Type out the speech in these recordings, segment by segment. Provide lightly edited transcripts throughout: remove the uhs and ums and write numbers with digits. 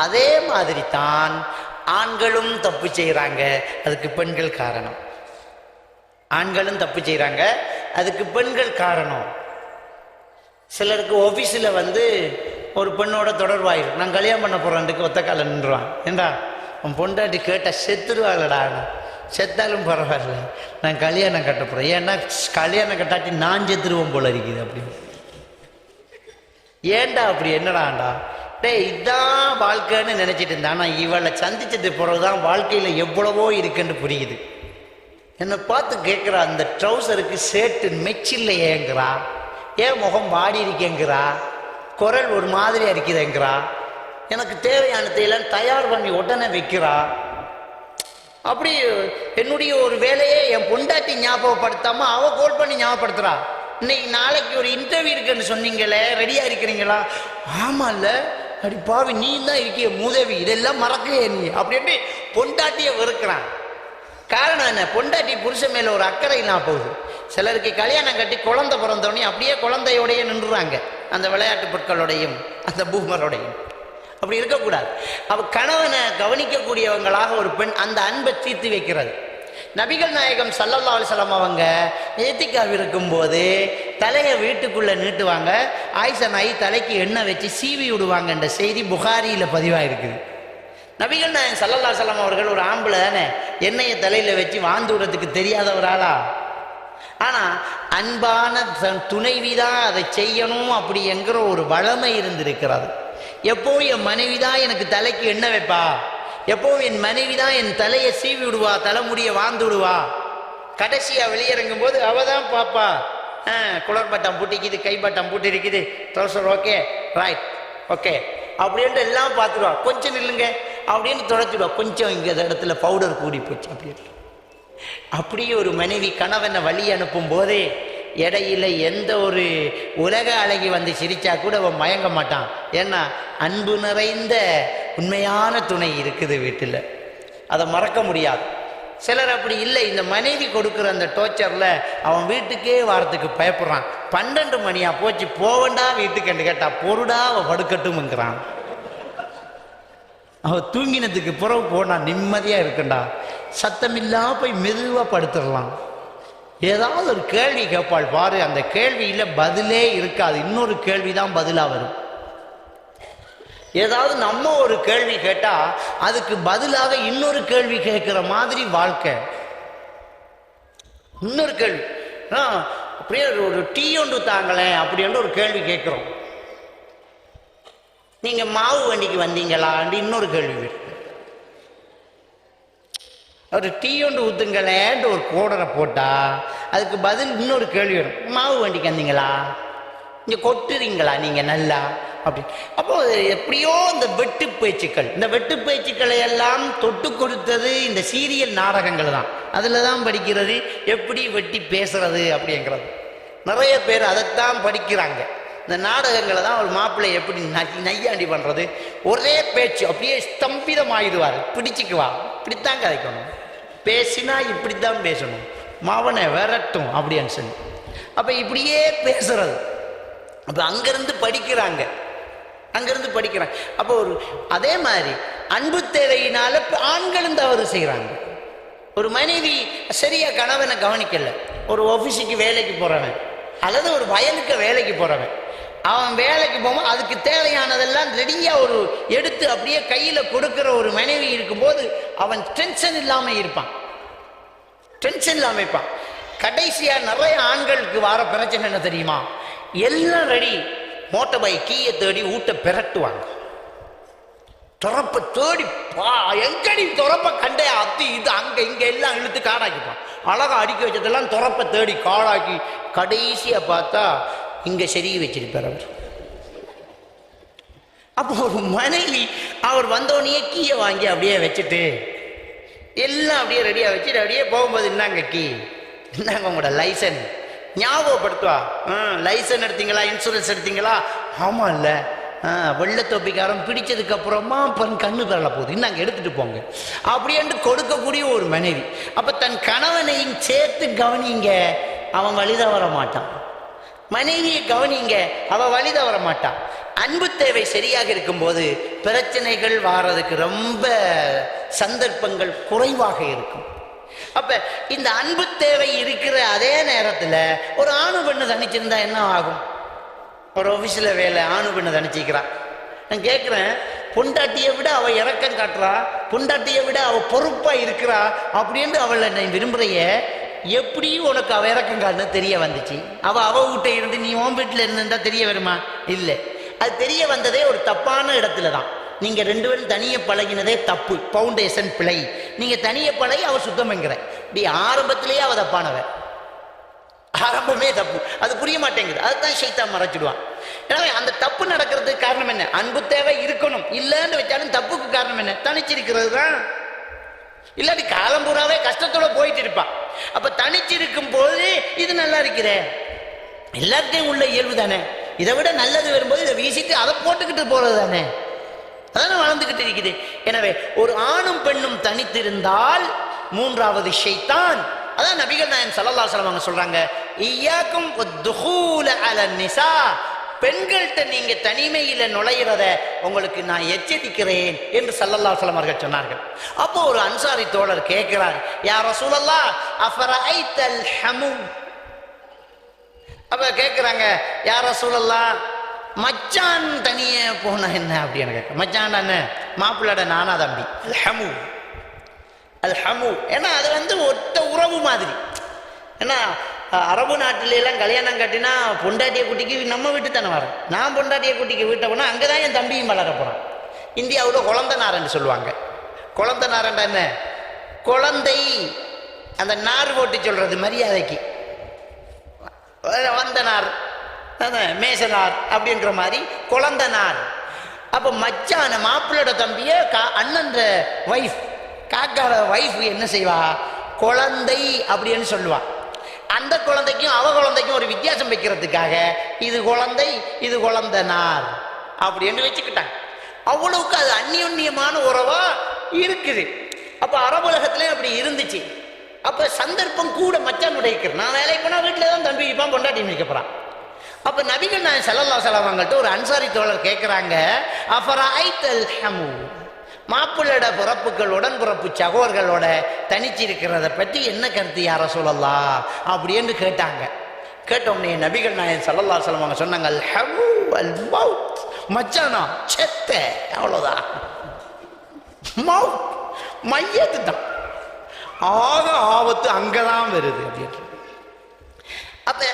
அதே மாதிரி தான் ஆண்களும் தப்பு செய்கிறாங்க, அதுக்கு பெண்கள் காரணம். ஆண்களும் தப்பு செய்கிறாங்க, அதுக்கு பெண்கள் காரணம். சிலருக்கு ஆஃபீஸில் ஒரு பெண்ணோட தொடர்பாயிரும், நான் கல்யாணம் பண்ண போகிறேன்ட்டுக்கு ஒத்த கால நின்றுவான். ஏண்டா உன் பொண்டாட்டி கேட்டால் செத்துருவாங்களடா, செத்தாலும் பரவாயில்ல, நான் கல்யாணம் கட்ட போகிறேன், ஏன்னா கல்யாணம் கட்டாட்டி நான் செத்துருவோம் போல இருக்குது அப்படின்னு. ஏண்டா அப்படி என்னடாண்டா, இதான் வாழ்க்கைன்னு நினைச்சிட்டு இருந்தா, ஆனால் இவளை சந்திச்சது பிறகுதான் வாழ்க்கையில் எவ்வளவோ இருக்குன்னு புரியுது. என்னை பார்த்து கேட்குறா, அந்த ட்ரௌசருக்கு ஷர்ட்டு மெச்சில்லையேங்கிறா, ஏன் முகம் வாடி இருக்கேங்கிறா, குரல் ஒரு மாதிரியா இருக்குதுங்கிறா, எனக்கு தேவையானதையெல்லாம் தயார் பண்ணி உடனே வைக்கிறா. அப்படி என்னுடைய ஒரு வேலையை என் பொண்டாட்டி ஞாபகப்படுத்தாம அவ கோல் பண்ணி ஞாபகப்படுத்துறா. இன்னைக்கு நாளைக்கு ஒரு இன்டர்வியூ இருக்குன்னு சொன்னீங்களே, ரெடியா இருக்கிறீங்களா? ஆமா இல்ல, அடி பாவி நீ தான் இருக்கிய மூதேவி, இதெல்லாம் மறக்கலையே நீ அப்படின்னு பொண்டாட்டிய வெறுக்கிறான். காரணம் என்ன? பொண்டாட்டி புருஷன் மேல ஒரு அக்கறை இல்லாம போகுது. சிலருக்கு கல்யாணம் கட்டி குழந்தை பிறந்தோடனே அப்படியே குழந்தையோடையே நின்றுறாங்க, அந்த விளையாட்டு பொருட்களோடையும் அந்த பூமரோடையும். அப்படி இருக்கக்கூடாது. அவ கணவனை கவனிக்கக்கூடியவங்களாக ஒரு பெண் அந்த அன்பை தீர்த்து வைக்கிறது. நபிகள் நாயகம் ஸல்லல்லாஹு அலைஹி வஸல்லம் அவங்க ஏத்திக்காவ் இருக்கும்போது தலையை வீட்டுக்குள்ள நீட்டுவாங்க, ஆயிஷா நாயி தலைக்கு எண்ணெய் வச்சு சீவி விடுவாங்க என்ற செய்தி புகாரியில பதிவாயிருக்குது. நபிகள் நாயகம் ஸல்லல்லாஹு அலைஹி வஸல்லம் அவர்கள் ஒரு ஆம்பளை தானே, எண்ணெயை தலையில வச்சு வாழ்ந்து விடுறதுக்கு தெரியாதவராளா? ஆனா அன்பான துணைவிதான் அதை செய்யணும் அப்படி என்கிற ஒரு வளமை இருந்திருக்கிறது. எப்பவும் என் மனைவிதான் எனக்கு தலைக்கு எண்ணெய் வைப்பா, எப்பவும் என் மனைவிதான் என் தலையை சீவி விடுவா, தலைமுடிய வாழ்ந்து விடுவா. கடைசியா வெளியிறங்கும் போது அவதான் பாப்பா, குளர்பட்டம் பூட்டிக்குது, கைப்பட்டம் பூட்டி இருக்குது, ட்ரௌசர் ஓகே, ரைட் ஓகே அப்படின்ட்டு எல்லாம் பார்த்துடுவா. கொஞ்சம் நில்லுங்க அப்படின்னு தொடச்சிடுவா, கொஞ்சம் இங்க இடத்துல பவுடர் கூடி போச்சு அப்படின்னு. அப்படியே ஒரு மனைவி கணவனை வழி அனுப்பும் போதே இடையில எந்த ஒரு உலக அழகி சிரிச்சா கூட அவன் மயங்க மாட்டான். ஏன்னா அன்பு நிறைந்த உண்மையான துணை இருக்குது வீட்டில், அதை மறக்க முடியாது. சிலர் அப்படி இல்லை, இந்த மனைவி கொடுக்குற அந்த டோர்ச்சர்ல அவன் வீட்டுக்கே வாரத்துக்கு பயப்படுறான். 12 மணியா போச்சு, போவண்டா வீட்டுக்கு கேட்டா பொருடா அவ படுக்கட்டும்ங்கிறான். அவ தூங்கினதுக்கு பிறகு போனா நிம்மதியா இருக்குண்டா, சத்தமில்லாம போய் மெதுவா படுத்துடலாம். ஏதாவது ஒரு கேள்வி கேட்பாள் பாரு, அந்த கேள்வியில பதிலே இருக்காது, இன்னொரு கேள்விதான் பதிலா வரும். ஏதாவது நம்ம ஒரு கேள்வி கேட்டா அதுக்கு பதிலாக இன்னொரு கேள்வி கேட்கிற மாதிரி வாழ்க்கை. இன்னொரு கேள்வி, அப்படியே ஒரு டீ ஒன்று தாங்களேன் அப்படின்னு ஒரு கேள்வி கேட்கிறோம். நீங்க மாவு வண்டிக்கு வந்தீங்களா இன்னொரு கேள்வி. ஒரு டீ ஒன்று ஊத்துங்களேன்ட்டு ஒரு கோடரை போட்டா அதுக்கு பதில் இன்னொரு கேள்வி வரும், மாவு வண்டிக்கு வந்தீங்களா, இங்க கொட்டுறீங்களா நீங்க நல்லா அப்படி. அப்போ எப்படியோ இந்த வெட்டு பேச்சுக்கள், இந்த வெட்டு பேச்சுக்களை எல்லாம் தொட்டு கொடுத்தது இந்த சீரியல் நாடகங்கள் தான். அதுல தான் படிக்கிறது எப்படி வெட்டி பேசுறது அப்படிங்கிறது. நிறைய பேர் அதைத்தான் படிக்கிறாங்க. இந்த நாடகங்களை தான் ஒரு மாப்பிள்ளை எப்படி நையாண்டி பண்றது, ஒரே பேச்சு அப்படியே ஸ்தம்பிதமாயிடுவார், பிடிச்சிக்குவா, இப்படித்தான் கதைக்கணும், பேசினா இப்படித்தான் பேசணும், மாவனை விரட்டும் அப்படின்னு சொல்லி. அப்ப இப்படியே பேசுறது. அப்ப அங்கிருந்து படிக்கிறாங்க, அங்கிருந்து படிக்கிறாங்க. அப்போ ஒரு அதே மாதிரி அன்பு தேவையினால ஆண்களும் தவறு செய்யறாங்க. ஒரு மனைவி சரியா கணவனை கவனிக்கல, ஒரு ஆபீஸுக்கு வேலைக்கு போறவன் அல்லது ஒரு வயலுக்கு வேலைக்கு போறவன், அவன் வேலைக்கு போகும்போது அதுக்கு தேவையானதெல்லாம் ரெடியா ஒரு எடுத்து அப்படியே கையில கொடுக்கிற ஒரு மனைவி இருக்கும்போது அவன் டென்ஷன் இல்லாம இருப்பான், டென்ஷன் இல்லாம இருப்பான். கடைசியா நிறைய ஆண்களுக்கு வர பிரச்சனை என்ன தெரியுமா, எல்லாம் ரெடி, மோட்டர் பைக் கீயை தேடி ஊட்ட பிரட்டுவாங்க, துறப்ப தேடி எங்கடி துறப்ப கண்டே அத்தி இது அங்க இங்க எல்லாம் இழுத்து காடாக்கிப்பான். அழகா அடிக்க வச்சதெல்லாம் துறப்ப தேடி காடாக்கி கடைசியா பார்த்தா இங்க செருகி வச்சிருப்பார் அவர். அப்போ ஒரு மனைவி அவர் வந்தோடனே கீயை வாங்கி அப்படியே வச்சுட்டு எல்லாம் அப்படியே ரெடியா வச்சுட்டு அப்படியே போகும்போது இன்னாங்க கீ, இன்னாங்க உங்களோட லைசன்ஸ் ஞாபகப்படுத்துவா. லைசன்ஸ் எடுத்தீங்களா, இன்சூரன்ஸ் எடுத்தீங்களா, ஆமா இல்ல, வெள்ளத்தொப்பிக்காரன் பிடிச்சதுக்கு அப்புறமா கண்ணு பெறல போகுது, இன்னாங்க எடுத்துட்டு போங்க அப்படின்ட்டு கொடுக்கக்கூடிய ஒரு மனைவி. அப்ப தன் கணவனையும் சேர்த்து கவனிங்க, அவன் வழித வர மாட்டான். மனைவியை கவனிங்க, அவ வழித வர மாட்டான். அன்பு தேவை சரியாக இருக்கும்போது பிரச்சனைகள் வாரதுக்கு ரொம்ப சந்தர்ப்பங்கள் குறைவாக இருக்கும். அப்ப இந்த அன்பு தேவை இருக்கிற அதே நேரத்தில் ஒரு ஆணு பெண்ணு தனிச்சிருந்தா என்ன ஆகும்? ஒரு ஆஃபீஸில் வேலை, ஆணு பெண்ணு தனிச்சிக்கிறான். நான் கேட்குறேன், பொண்டாட்டியை விட அவ இறக்கம் காட்டுறா, பொண்டாட்டியை விட அவ பொறுப்பா இருக்கிறா அப்படின்னு அவளை நீ விரும்புறைய, எப்படி உனக்கு அவ இறக்கம் காட்டுன்னு தெரிய வந்துச்சு? அவ வீட்டை இருந்து நீ உன் வீட்டில் இருந்திருந்தா தெரிய வருமா? இல்லை. அது தெரிய வந்ததே ஒரு தப்பான இடத்துல தான். நீங்க ரெண்டு பேரும் தனிய பழகினதே தப்பு, பவுண்டேஷன் பிழை. நீங்க தனிய பழகி அவ சுத்தம்ங்கிற, இப்படி ஆரம்பத்திலேயே அவ தப்பானவ, ஆரம்பமே தப்பு. அது புரிய மாட்டேங்குது, அதுதான் ஷைத்தான் மறைச்சிடுவான். எனவே அந்த தப்பு நடக்கிறதுக்கு காரணம் என்ன? அன்பு தேவை இருக்கணும், இல்லைன்னு வச்சாலும் தப்புக்கு காரணம் என்ன? தனிச்சிருக்கிறது தான். இல்லாட்டி காலம்பூராவே கஷ்டத்தோட போயிட்டு இருப்பான். அப்ப தனிச்சிருக்கும் போது இது நல்லா இருக்கிற, எல்லாத்தையும் உள்ள இயல்பு தானே. இதை விட நல்லது வரும்போது இதை வீசிட்டு அதை போட்டுக்கிட்டு போறது தானே, அதான வளர்ந்துகிட்டு இருக்குது. எனவே ஒரு ஆணும் பெண்ணும் தனித்திருந்தால் மூன்றாவது ஷைத்தான். அதான் நபிகள் நாயகம் ஸல்லல்லாஹு அலைஹி வஸல்லம் சொல்றாங்க, இய்யாக்கும் வத்துஹூல அலன் நிஸா, பெண்கள்கிட்ட நீங்க தனிமையில நுழையிறத உங்களுக்கு நான் எச்சரிக்கிறேன் என்று ஸல்லல்லாஹு அலைஹி வஸல்லம் அவர்கள் சொன்னார்கள். அப்போ ஒரு அன்சாரி தோழர் கேட்கிறார், யா ரசூலல்லாஹ் அஃபரஐத்தல் ஹமு. அப்ப கேட்கிறாங்க, யா ரசூலல்லாஹ் மச்சான் தனிய போனா என்ன அப்படின்னு கேட்க. மச்சான் என்ன? மாப்பிள்ளோட நானா தம்பி, அல் ஹமு. அல் ஹமு ஏன்னா அது ஒட்ட உறவு மாதிரி. ஏன்னா அரபு நாட்டில எல்லாம் கல்யாணம் கட்டினா பொண்டாட்டிய குட்டிக்கு நம்ம வீட்டு தானே வரோம். நான் பொண்டாட்டிய குட்டிக்கு வீட்டை போனா அங்கதான் என் தம்பியும் வளர போறான். இந்தியாவில் குழந்தை நாரன்னு சொல்லுவாங்க. குழந்தை நாரண்டா என்ன? குழந்தை, அந்த நார் போட்டு சொல்றது மரியாதைக்கு, வந்த நார், மேசனார் அப்படின்ற மாதிரி குழந்தை நார். அப்ப மச்சான மாப்பிள்ளோட தம்பிய அண்ணன் வைஃப், காக்கார வைஃப் என்ன செய்வா? குழந்தை அப்படின்னு சொல்லுவா. அந்த குழந்தைக்கும் அவ குழந்தைக்கும் ஒரு வித்தியாசம் வைக்கிறதுக்காக இது குழந்தை, இது குழந்தை நார் அப்படின்னு வச்சுக்கிட்டாங்க. அவ்வளவுக்கு அது அந்நியோன்யமான உறவா இருக்குது. அப்ப அரபுலகத்திலே அப்படி இருந்துச்சு. அப்ப சந்தர்ப்பம் கூட மச்சான் உடைக்கிறது. நான் வேலைக்கு போனா வீட்டுல தான் தம்பி இருப்பான், பொண்டாட்டி மிக்க போறான். அப்ப நபிகள் நாயகம் ஸல்லல்லாஹு அலைஹி வஸல்லம் அவங்கள்ட்ட ஒரு அன்சாரி தோழர் கேட்கிறாங்க, அஃபரஐத்தல் ஹமு, மாப்பிள்ளோட பிறப்புகள் உடன்பிறப்பு சகோதரர்களோட தனிச்சிருக்கிறத பற்றி என்ன கருத்து யா ரசூலல்லாஹ் அப்படின்னு கேட்டாங்க. கேட்டோம்னே நபிகள் நாயகம் ஸல்லல்லாஹு அலைஹி வஸல்லம் அவங்க சொன்னாங்க, அல் ஹமு அல் மௌத், மச்சானா செத்த, அவ்வளவுதான். மௌத் மையத்து தான், ஆக ஆபத்து அங்கதான் வருது அப்படின்னு. அப்ப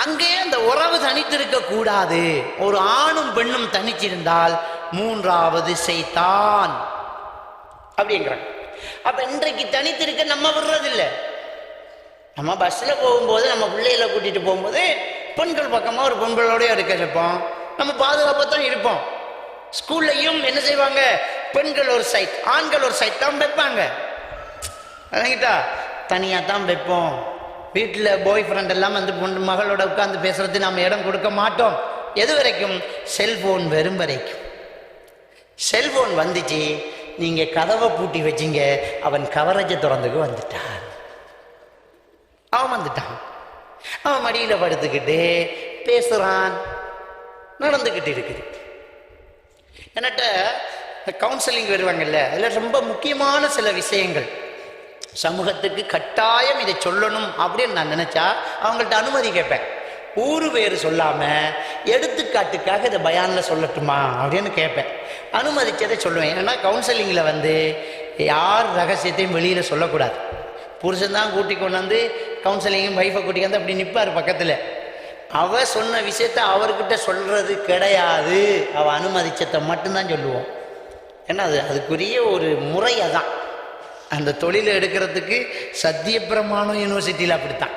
அங்கே அந்த உறவு தனித்திருக்க கூடாது. ஒரு ஆணும் பெண்ணும் தனிச்சிருந்தால் மூன்றாவது ஷைத்தான் அப்படிங்கிறாங்க. அப்ப இன்றைக்கு தனித்திருக்க நம்ம விடுறதில்லை. நம்ம பஸ்ல போகும்போது, நம்ம பிள்ளைகளை கூட்டிட்டு போகும்போது பெண்கள் பக்கமா ஒரு பெண்களோட இருக்க வைப்போம். நம்ம பாதுகாப்பா தான் இருப்போம். ஸ்கூல்லையும் என்ன செய்வாங்க? பெண்கள் ஒரு சைட், ஆண்கள் ஒரு சைட் தான் வைப்பாங்க. அதங்கிட்டா தனியா தான் வைப்போம். வீட்டில் பாய் ஃப்ரெண்ட் எல்லாம் பொண்ணு மகளோட உட்காந்து பேசுறது நம்ம இடம் கொடுக்க மாட்டோம். எது வரைக்கும்? செல்போன் வரும் வரைக்கும். செல்போன் வந்துச்சு, நீங்க கதவை பூட்டி வச்சிங்க, அவன் கவரேஜை திறந்துக்கு வந்துட்டான். அவன் வந்துட்டான், அவன் மடியில படுத்துக்கிட்டு பேசுறான், நடந்துக்கிட்டு இருக்குது. என்னட்ட கவுன்சிலிங் வருவாங்கல்ல, அதில் ரொம்ப முக்கியமான சில விஷயங்கள் சமூகத்துக்கு கட்டாயம் இதை சொல்லணும் அப்படின்னு நான் நினைச்சா அவங்கள்ட்ட அனுமதி கேட்பேன். ஊரு பேரு சொல்லாம எடுத்துக்காட்டுக்காக இதை பயான்ல சொல்லட்டுமா அப்படின்னு கேட்பேன். அனுமதிச்சதை சொல்லுவேன். ஏன்னா கவுன்சிலிங்ல யார் ரகசியத்தையும் வெளியில சொல்லக்கூடாது. புருஷன் தான் கூட்டி கொண்டாந்து கவுன்சிலிங்கும் வைஃபை கூட்டி வந்து அப்படி நிற்பார் பக்கத்துல. அவ சொன்ன விஷயத்த அவர்கிட்ட சொல்றது கிடையாது. அவ அனுமதிச்சதை மட்டும்தான் சொல்லுவோம். ஏன்னா அதுக்குரிய ஒரு முறை. அதான் அந்த தொழிலை எடுக்கிறதுக்கு சத்தியப்பிரமாணம் யூனிவர்சிட்டியில் அப்படித்தான்.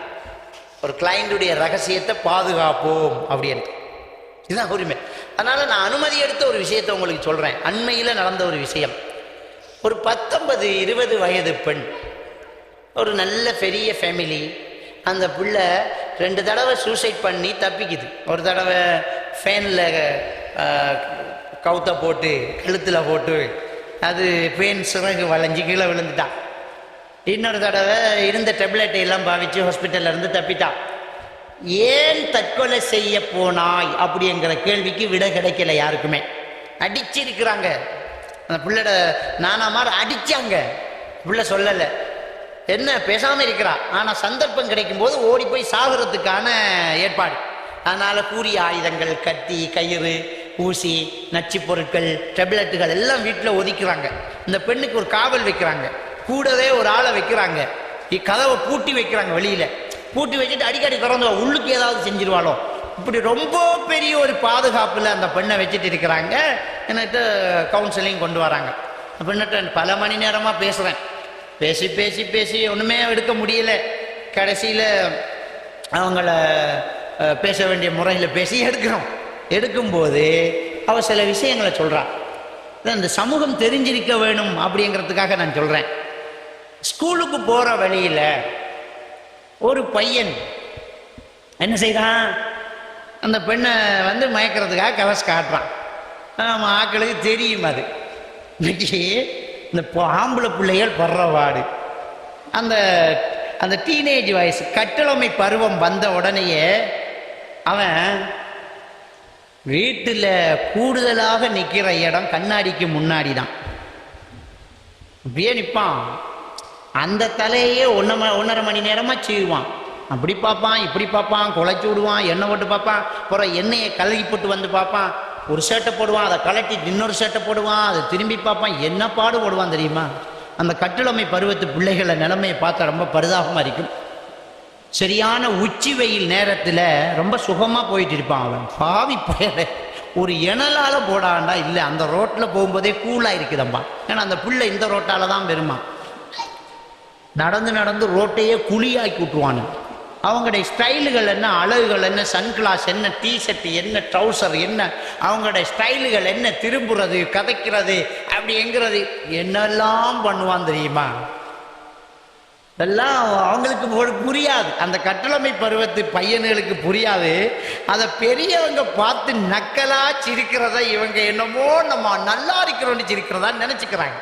ஒரு கிளைண்டுடைய ரகசியத்தை பாதுகாப்போம் அப்படின்னு, இதுதான் உரிமை. அதனால நான் அனுமதி எடுத்த ஒரு விஷயத்தை உங்களுக்கு சொல்றேன். அண்மையில் நடந்த ஒரு விஷயம். ஒரு 19-20 வயது பெண், ஒரு நல்ல பெரிய ஃபேமிலி. அந்த பிள்ளை 2 தடவை சூசைட் பண்ணி தப்பிக்குது. ஒரு தடவை ஃபேனில் கவுத்த போட்டு கழுத்தில் போட்டு அது பேன் சிறகு வளைஞ்சு கீழே விழுந்துட்டான். இன்னொரு தடவை இருந்த டெப்லெட்டை எல்லாம் பாவிச்சு ஹாஸ்பிட்டல்ல இருந்து தப்பிட்டான். ஏன் தற்கொலை செய்ய போனாய் அப்படிங்கிற கேள்விக்கு விட கிடைக்கல யாருக்குமே. அடிச்சிருக்கிறாங்க அந்த பிள்ளைட நானாமார் அடிச்சாங்க. பிள்ளை சொல்லலை, என்ன பேசாம இருக்கிறா. ஆனா சந்தர்ப்பம் கிடைக்கும் போது ஓடி போய் சாகுறதுக்கான ஏற்பாடு. அதனால கூறிய ஆயுதங்கள், கத்தி, கயிறு, ஊசி, நச்சு பொருட்கள், டெப்லெட்டுகள் எல்லாம் வீட்டில் ஒதுக்கிறாங்க. இந்த பெண்ணுக்கு ஒரு காவல் வைக்கிறாங்க, கூடவே ஒரு ஆளை வைக்கிறாங்க. கதவை பூட்டி வைக்கிறாங்க, வெளியில பூட்டி வச்சுட்டு அடிக்கடி திறந்து உள்ளுக்கு ஏதாவது செஞ்சிருவாளோ இப்படி ரொம்ப பெரிய ஒரு பாதுகாப்புல அந்த பெண்ணை வச்சுட்டு இருக்கிறாங்க. என்கிட்ட கவுன்சிலிங் கொண்டு வராங்க. பெண்ணிட்ட பல மணி நேரமா பேசுறேன், பேசி பேசி பேசி ஒண்ணுமே எடுக்க முடியல. கடைசியில அவங்கள பேச வேண்டிய முறையில் பேசி எடுக்கும்போது அவ சில விஷயங்களை சொல்றா. இந்த சமூகம் தெரிஞ்சிருக்க வேணும் அப்படிங்கிறதுக்காக நான் சொல்றேன். ஸ்கூலுக்கு போற வழியில ஒரு பையன் என்ன செய்யறான், அந்த பெண்ணை மயக்கிறதுக்காக கவஸ் காட்டுறான். நம்ம ஆக்களுக்கு தெரியும் அது. இன்னைக்கு இந்த ஆம்பளை பிள்ளைகள் படுற வாடு, அந்த அந்த டீனேஜ் வயசு கட்டளமை பருவம் வந்த உடனேயே அவன் வீட்டில் கூடுதலாக நிற்கிற இடம் கண்ணாடிக்கு முன்னாடி தான். அப்படியே நிற்பான். அந்த தலையே 1.5 மணி நேரமாக சீவுவான். அப்படி பார்ப்பான், இப்படி பார்ப்பான், குழைச்சி விடுவான், எண்ணெய் போட்டு பார்ப்பான், அப்புறம் எண்ணெயை கலகி போட்டு வந்து பார்ப்பான். ஒரு ஷர்ட்டை போடுவான், அதை கலட்டி இன்னொரு ஷர்ட்டை போடுவான், அதை திரும்பி பார்ப்பான். என்ன பாடு போடுவான் தெரியுமா? அந்த கட்டிளமை பருவத்து பிள்ளைகளை நிலைமையை பார்த்தா ரொம்ப பரிதாபமாக இருக்கும். சரியான உச்சி வெயில் நேரத்தில் ரொம்ப சுகமாக போயிட்டு இருப்பான் அவன். பாவி பயலை ஒரு இணலால் போடாண்டா இல்லை, அந்த ரோட்டில் போகும்போதே கூலாக இருக்குதம்பா. ஏன்னா அந்த பிள்ளை இந்த ரோட்டால் தான் வருமா. நடந்து நடந்து ரோட்டையே குழியாக்கி விட்டுருவானு. அவங்களுடைய ஸ்டைலுகள் என்ன, அழகுகள் என்ன, சன்கிளாஸ் என்ன, டிஷர்ட் என்ன, ட்ரௌசர் என்ன, அவங்களுடைய ஸ்டைலுகள் என்ன, திரும்புறது, கதைக்கிறது, அப்படி எங்கிறது என்னெல்லாம் பண்ணுவான் தெரியுமா? இதெல்லாம் அவங்களுக்கு புரியாது. அந்த கட்டளமை பருவத்து பையன்களுக்கு புரியாது. அதை பெரியவங்க பார்த்து நக்கலா சிரிக்கிறத இவங்க என்னமோ நம்ம நல்லா இருக்கிறோன்னு சிரிக்கிறதா நினைச்சுக்கிறாங்க.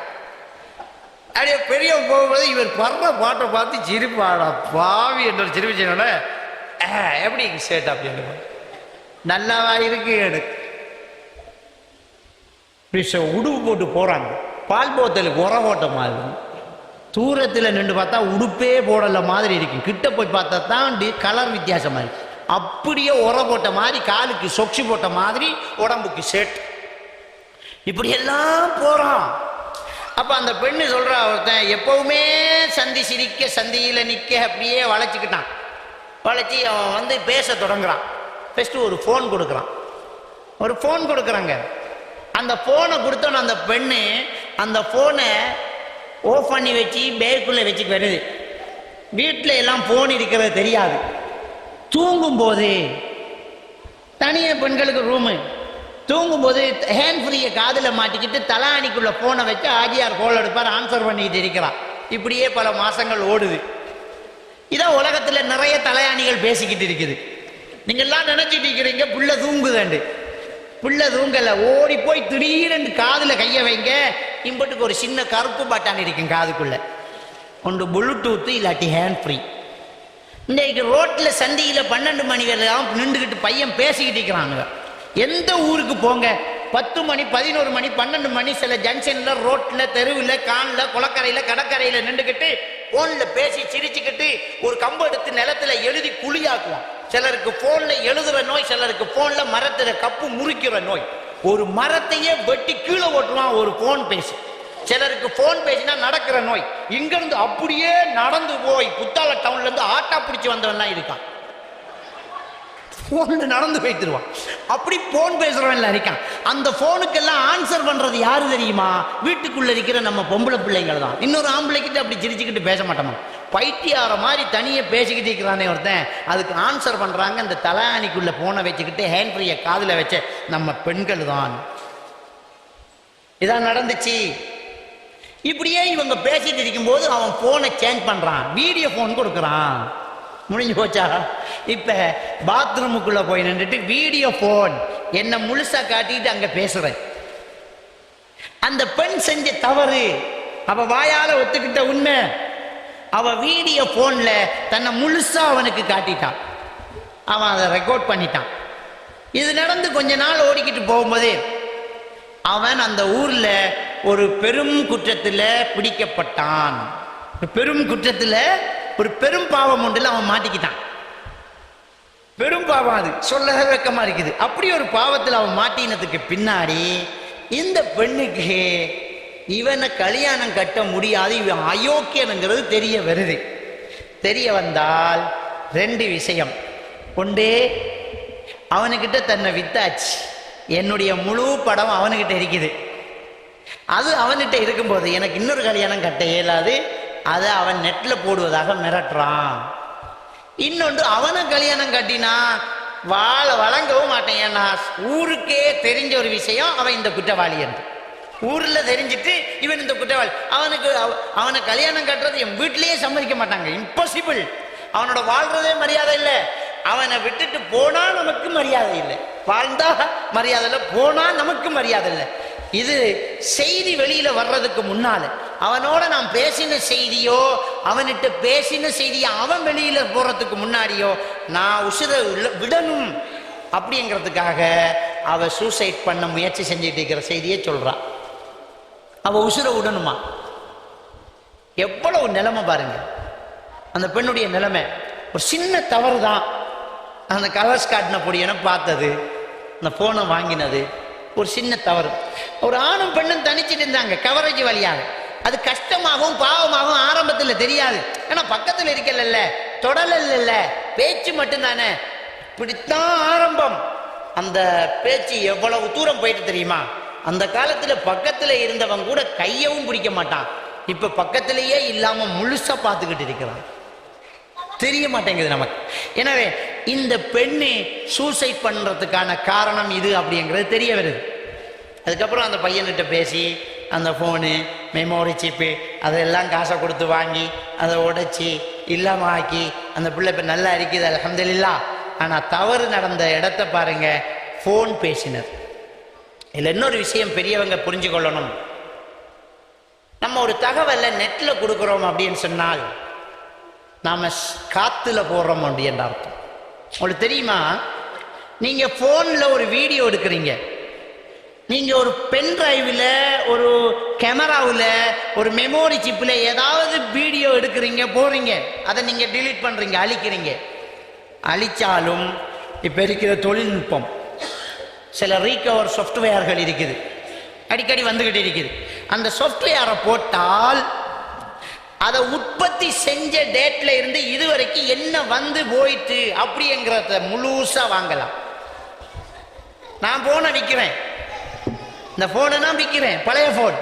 அப்படியே பெரியவங்க போகும்போது இவர் படுற பாட்டை பார்த்து சிரிப்பாடா பாவி என்ற சிரிப்பிச்சனோட எப்படி சேட் அப்படின்னு நல்லாவா இருக்கு உடுப்பு போட்டு போறாங்க. பால் போத்தலுக்கு உர ஓட்ட மாதிரி தூரத்தில் நின்று பார்த்தா உடுப்பே போடல மாதிரி இருக்கும். கிட்ட போய் பார்த்தா தான் கலர் வித்தியாசமா இருக்கு. அப்படியே உர போட்ட மாதிரி, காலுக்கு சொக்ஸி போட்ட மாதிரி, உடம்புக்கு ஷர்ட், இப்படி எல்லாம் போறான். அப்ப அந்த பெண்ணு சொல்றா, ஒருத்தன் எப்பவுமே சந்தி சிரிக்க சந்தியில நிக்க அப்படியே வளைச்சுக்கிட்டான். வளைச்சி அவன் பேச தொடங்குறான். ஃபர்ஸ்ட் ஒரு ஃபோன் கொடுக்குறான். ஒரு ஃபோன் கொடுக்குறாங்க. அந்த ஃபோனை கொடுத்தோன்னு அந்த பெண்ணு அந்த ஃபோனை ஓஃப் பண்ணி வச்சு பேக்குள்ளே வச்சு வருது. வீட்டில் எல்லாம் ஃபோன் இருக்கிறது தெரியாது. தூங்கும்போது தனியாக பெண்களுக்கு ரூமு, தூங்கும்போது ஹேண்ட் ஃப்ரீயை காதில் மாட்டிக்கிட்டு தலாணிக்குள்ள ஃபோனை வச்சு ஆஜியார் கோல் எடுப்பார், ஆன்சர் பண்ணிக்கிட்டு இருக்கிறான். இப்படியே பல மாசங்கள் ஓடுது. இதான் உலகத்தில் நிறைய தலையாணிகள் பேசிக்கிட்டு இருக்குது. நீங்கள்லாம் நினைச்சிட்டு இருக்கிறீங்க புள்ள தூங்குதாண்டு. புள்ள தூங்கல, ஓடி போய் திடீரென்று காதில் கையை வைங்க. இம்பட்டுக்கு ஒரு சின்ன கருப்பு பட்டான் இருக்கும் காதுக்குள்ள, ஒன்று ப்ளூடூத்து இல்லாட்டி ஹேண்ட் ஃப்ரீ. இன்றைக்கு ரோட்டில் சந்தியில் 12 மணி வரையும் நின்றுக்கிட்டு பையன் பேசிக்கிட்டு இருக்கிறானுங்க. எந்த ஊருக்கு போங்க, 10 மணி 11 மணி 12 மணி சில ஜங்ஷன்ல, ரோட்ல, தெருவில், கான்ல, குளக்கரையில், கடற்கரையில் நின்றுக்கிட்டு போன்ல பேசி சிரிச்சுக்கிட்டு ஒரு கம்பு எடுத்து நிலத்துல எழுதி குழியாக்குவான். சிலருக்கு போன்ல எழுதுற நோய், சிலருக்கு போன்ல மரத்துல கப்பு முறிக்கிற நோய். ஒரு மரத்தையே வெட்டி கீழே ஓட்டுவான் ஒரு போன் பேசி. சிலருக்கு போன் பேசினா நடக்கிற நோய். இங்கிருந்து அப்படியே நடந்து போய் புத்தாள டவுன்ல இருந்து ஆட்டா பிடிச்சி வந்தவன்லாம் இருக்கான். போன்ல நடந்து போய்த்துருவான். அப்படி போன் பேசுறவன் இருக்கான். அந்த போனுக்கெல்லாம் ஆன்சர் பண்றது யாரு தெரியுமா? வீட்டுக்குள்ள இருக்கிற நம்ம பொம்பளை பிள்ளைங்கள் தான். இன்னொரு ஆம்பளைக்கிட்ட அப்படி சிரிச்சுக்கிட்டு பேச மாட்டோமா? பைத்தியார மாதிரி தனியே பேசிக்கிட்டு இருக்கிறானே ஒருத்தன், அதுக்கு ஆன்சர் பண்றாங்க இந்த தலானிக்குள்ள போனை வச்சுக்கிட்டு ஹேண்ட் ஃப்ரீயை காதுல வச்ச நம்ம பெண்கள் தான். இதான் நடந்துச்சு. இப்படியே இவங்க பேசிட்டு இருக்கும் போது அவன் போனை சேஞ்ச் பண்றான், வீடியோ போன் கொடுக்குறான். முடிஞ்சு போச்சா? இப்ப பாத்ரூமுக்குள்ள போய் நின்றுட்டு வீடியோ போன் என்ன முழுசா காட்டிட்டு அங்க பேசுறேன். அந்த பெண் செஞ்ச தவறு அவ வாயால ஒத்துக்கிட்ட உண்மை. அவ வீடியோ போன்ல தன்னை முழுசா அவனுக்கு காட்டிட்டான். அவன் அதை ரெக்கார்ட் பண்ணிட்டான். இது நடந்து கொஞ்ச நாள் ஓடிக்கிட்டு போகும்போதே அவன் அந்த ஊர்ல ஒரு பெரும் குற்றத்தில் பிடிக்கப்பட்டான். பெரும் குற்றத்தில் ஒரு பெரும் பாவம் ஒன்றில் அவன் மாட்டிக்கிட்டான். பெரும் பாவம், அது சொல்ல வெக்கமா இருக்குது. அப்படி ஒரு பாவத்தில் அவன் மாட்டினதுக்கு பின்னாடி இந்த பெண்ணுக்கு இவனை கல்யாணம் கட்ட முடியாது, இவன் அயோக்கியனுங்கிறது தெரிய வருது. தெரிய வந்தால் ரெண்டு விஷயம். ஒன்று, அவனுக்கிட்ட தன்னை வித்தாச்சு, என்னுடைய முழு படம் அவனுக்கிட்ட இருக்குது. அது அவன்கிட்ட இருக்கும்போது எனக்கு இன்னொரு கல்யாணம் கட்ட இயலாது, அதை அவன் நெட்ல போடுவதாக மிரட்டுறான். இன்னொன்று, அவனை கல்யாணம் கட்டினா வழங்கவும் மாட்டேன். ஏன்னா ஊருக்கே தெரிஞ்ச ஒரு விஷயம், அவன் இந்த குற்றவாளி என்று ஊர்ல தெரிஞ்சிட்டு இவன் இந்த குற்றவாளி. அவனை கல்யாணம் கட்டுறது என் வீட்டிலேயே சம்மதிக்க மாட்டாங்க, இம்பாசிபிள். அவனோட வாழ்றதே மரியாதை இல்லை. அவனை விட்டுட்டு போனா நமக்கு மரியாதை இல்லை, வாழ்ந்தா மரியாதை இல்லை, போனா நமக்கு மரியாதை இல்லை. இது செய்தி வெளியில வர்றதுக்கு முன்னால அவனோட நாம் பேசின செய்தியோ அவன்கிட்ட பேசின செய்தியோ அவன் வெளியில போறதுக்கு முன்னாடியோ நான் உசுர விடணும் அப்படிங்கிறதுக்காக அவ சூசைட் பண்ண முயற்சி செஞ்சுட்டு இருக்கிற செய்தியை சொல்றான். அவ உசுர விடணுமா? எவ்வளவு நிலைமை பாருங்க அந்த பெண்ணுடைய நிலைமை. ஒரு சின்ன தவறு தான், அந்த கலர்ஸ் காட்டின பொடியனை பார்த்தது, அந்த போனை வாங்கினது ஒரு சின்ன தவறு. ஒரு ஆணும் பெண்ணும் தனிச்சிட்டு இருந்தாங்க கவரேஜ் வழியாக. அது கஷ்டமாகவும் பாவமாகவும் ஆரம்பத்தில் தெரியாது, ஏன்னா பக்கத்தில் இருக்கல, தொடல, பேச்சு மட்டும்தானே. இப்படித்தான் ஆரம்பம். அந்த பேச்சு எவ்வளவு தூரம் போயிட்டு தெரியுமா? அந்த காலத்துல பக்கத்துல இருந்தவன் கூட கையவும் பிடிக்க மாட்டான், இப்ப பக்கத்திலேயே இல்லாம முழுசா பார்த்துக்கிட்டு இருக்கிறான், தெரிய மாட்டேங்குது நமக்கு. எனவே இந்த பெண்ணு சூசைட் பண்றதுக்கான காரணம் இது அப்படிங்கிறது தெரிய வருது. அதுக்கப்புறம் அந்த பையன்கிட்ட பேசி அந்த ஃபோனு மெமோரி சிப்பு அதெல்லாம் காசை கொடுத்து வாங்கி அதை உடைச்சி இல்லாம ஆக்கி அந்த பிள்ளை இப்போ நல்லா இருக்குது அல்ஹம்துலில்லாஹ். ஆனால் தவறு நடந்த இடத்த பாருங்க, ஃபோன் பேசினர். இதில் இன்னொரு விஷயம் பெரியவங்க புரிஞ்சு கொள்ளணும். நம்ம ஒரு தகவலை நெட்ல கொடுக்குறோம் அப்படின்னு சொன்னால் நாம காத்துல போடுறோம் அப்படின்ற அர்த்தம். உங்களுக்கு தெரியுமா? நீங்க போன்ல ஒரு வீடியோ எடுக்கிறீங்க, நீங்க ஒரு பென் டிரைவில் ஒரு கேமராவில் ஒரு மெமோரி சிப்பில் ஏதாவது வீடியோ எடுக்கிறீங்க போறீங்க, அதை நீங்க டிலீட் பண்றீங்க, அழிக்கிறீங்க. அழிச்சாலும் இப்ப இருக்கிற தொழில்நுட்பம் சில ரீகவர் சாஃப்ட்வேர்கள் இருக்குது, அடிக்கடி வந்துகிட்டு இருக்குது. அந்த சாஃப்ட்வேரை போட்டால் அதை உற்பத்தி செஞ்ச டேட்ல இருந்து இதுவரைக்கும் என்ன வந்து போயிட்டு அப்படிங்கிறத முழுசா வாங்கலாம். நான் போனை விற்கிறேன், இந்த போனை நான் விற்கிறேன், பழைய போன்.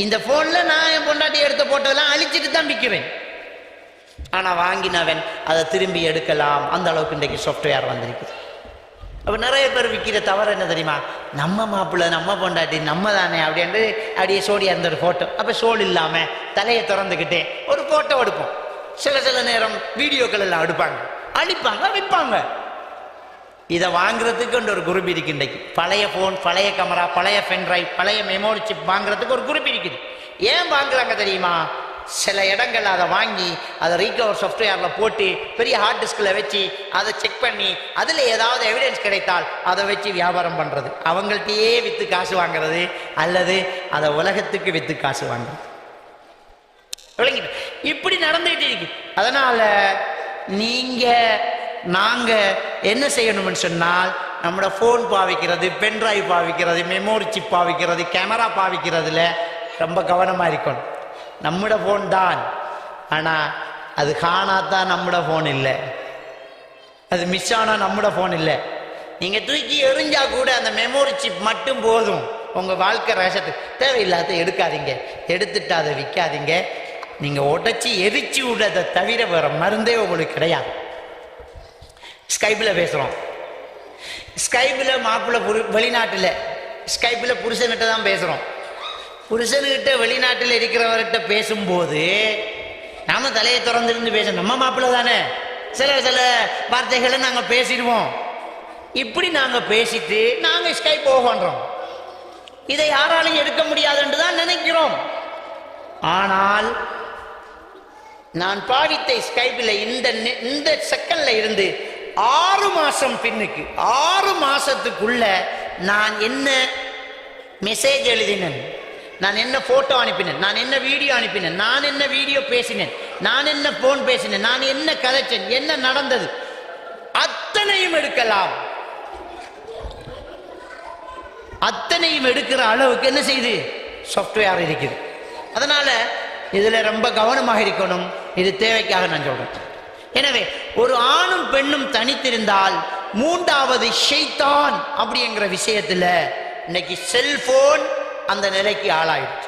இந்த போன்ல நான் என் பொண்டாட்டி எடுத்த போட்டதெல்லாம் அழிச்சிட்டு தான் விற்கிறேன். ஆனா வாங்கினவன் அதை திரும்பி எடுக்கலாம், அந்த அளவுக்கு இன்றைக்கு சாஃப்ட்வேர் வந்திருக்குது. அப்ப நிறைய பேர் விற்கிற தவறு என்ன தெரியுமா? நம்ம மாப்பிள்ளை நம்ம பொண்டாட்டி நம்ம தானே அப்படின்ட்டு அப்படியே சோடியா இருந்த ஒரு போட்டோ, அப்ப சோல் இல்லாம தலையை திறந்துக்கிட்டே ஒரு போட்டோ எடுப்போம். சில நேரம் வீடியோக்கள் எல்லாம் எடுப்பாங்க, அழிப்பாங்க, விற்பாங்க. இதை வாங்குறதுக்கு ஒரு குரூப் இருக்கு இன்றைக்கு. பழைய போன், பழைய கேமரா, பழைய பென் டிரைவ், பழைய மெமோரி சிப் வாங்குறதுக்கு ஒரு குரூப் இருக்குது. ஏன் வாங்குறாங்க தெரியுமா? சில இடங்கள் அதை வாங்கி அதை ரீகவர் சாஃப்ட்வேர்ல போட்டு பெரிய ஹார்ட் டிஸ்கில் வச்சு அதை செக் பண்ணி அதில் ஏதாவது எவிடன்ஸ் கிடைத்தால் அதை வச்சு வியாபாரம் பண்றது, அவங்கள்ட்டயே வித்து காசு வாங்குறது, அல்லது அதை உலகத்துக்கு வித்து காசு வாங்குறது. இப்படி நடந்துகிட்டு இருக்கு. அதனால நீங்க நாங்க என்ன செய்யணும்னு சொன்னால், நம்மளோட போன் பாவிக்கிறது, பென் டிரைவ் பாவிக்கிறது, மெமோரி சிப் பாவிக்கிறது, கேமரா பாவிக்கிறதுல ரொம்ப கவனமா இருக்கணும். நம்மட போன் தான், ஆனா அது காணாதான் நம்மட போன் இல்லை, அது மிஸ் ஆனா நம்மட போன் இல்லை. நீங்க தூக்கி எறிஞ்சா கூட அந்த மெமோரி சிப் மட்டும் போதும். உங்க வாழ்க்கை ரகசியத்துக்கு தேவையில்லாத எடுக்காதீங்க, எடுத்துட்டு அதை விற்காதீங்க. நீங்க உடைச்சி எரிச்சு விடுறதை தவிர வேற மருந்தே உங்களுக்கு கிடையாது. ஸ்கைப்ல பேசுறோம், ஸ்கைப்ல மாப்பிள்ளை வெளிநாட்டுல, ஸ்கைப்ல புருஷன்கிட்ட தான் பேசுறோம். புருஷன்கிட்ட வெளிநாட்டில் இருக்கிறவர்கிட்ட பேசும்போது நாம தலையை திறந்திருந்து பேசணும், நம்ம மாப்பிள்ளை தானே, சில வார்த்தைகளை நாங்க பேசிடுவோம். இப்படி நாங்க பேசிட்டு நாங்க ஸ்கைப் போகின்றோம். இதை யாராலையும் எடுக்க முடியாது என்று தான் நினைக்கிறோம். ஆனால் நான் பாவித்த ஸ்கைப்பில் இந்த செகண்ட்ல இருந்து 6 மாசம் பின்னுக்கு 6 மாசத்துக்குள்ள நான் என்ன மெசேஜ் எழுதினேன், நான் என்ன போட்டோ அனுப்பினேன், நான் என்ன வீடியோ அனுப்பினேன், நான் என்ன வீடியோ பேசினேன், நான் என்ன போன் பேசினேன், நான் என்ன கதைச்சேன், என்ன நடந்தது, அத்தனையும் எடுக்கலாம். அத்தனையும் எடுக்கிற அளவுக்கு என்ன செய்யுது, சாஃப்ட்வேர் இருக்குது. அதனால இதுல ரொம்ப கவனமாக இருக்கணும். இது தேவைக்காக நான் சொல்றேன். எனவே ஒரு ஆணும் பெண்ணும் தனித்திருந்தால் மூன்றாவது ஷைத்தான் அப்படிங்கிற விஷயத்துல இன்னைக்கு செல்போன் அந்த நிலைக்கு ஆளாயிடும்.